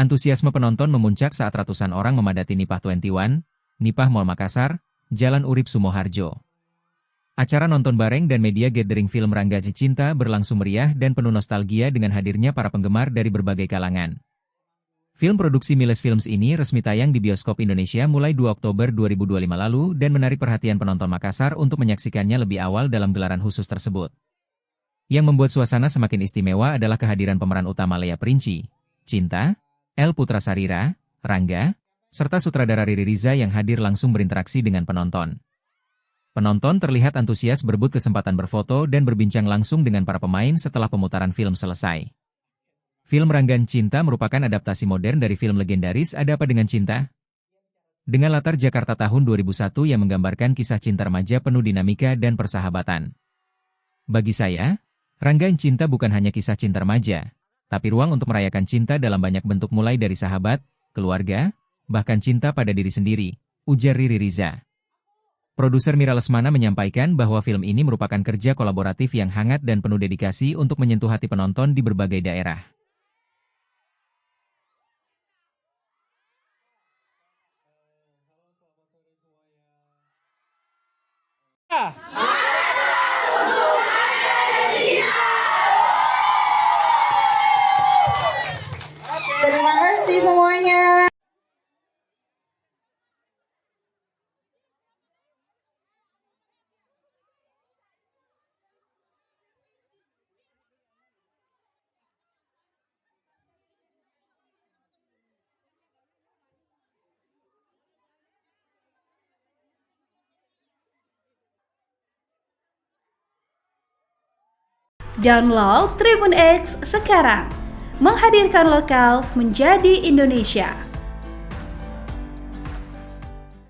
Antusiasme penonton memuncak saat ratusan orang memadati Nipah 21, Nipah Mall Makassar, Jalan Urip Sumoharjo. Acara nonton bareng dan media gathering film Rangga Cinta berlangsung meriah dan penuh nostalgia dengan hadirnya para penggemar dari berbagai kalangan. Film produksi Miles Films ini resmi tayang di bioskop Indonesia mulai 2 Oktober 2025 lalu dan menarik perhatian penonton Makassar untuk menyaksikannya lebih awal dalam gelaran khusus tersebut. Yang membuat suasana semakin istimewa adalah kehadiran pemeran utama Lea Princi, Cinta, El Putrasarira, Rangga, serta sutradara Riri Riza yang hadir langsung berinteraksi dengan penonton. Penonton terlihat antusias berebut kesempatan berfoto dan berbincang langsung dengan para pemain setelah pemutaran film selesai. Film Rangga Cinta merupakan adaptasi modern dari film legendaris Ada Apa Dengan Cinta? Dengan latar Jakarta tahun 2001 yang menggambarkan kisah cinta remaja penuh dinamika dan persahabatan. Bagi saya, Rangga Cinta bukan hanya kisah cinta remaja, tapi ruang untuk merayakan cinta dalam banyak bentuk mulai dari sahabat, keluarga, bahkan cinta pada diri sendiri, ujar Riri Riza. Produser Mira Lesmana menyampaikan bahwa film ini merupakan kerja kolaboratif yang hangat dan penuh dedikasi untuk menyentuh hati penonton di berbagai daerah. Terima kasih semuanya. Download Tribun X sekarang, menghadirkan lokal menjadi Indonesia.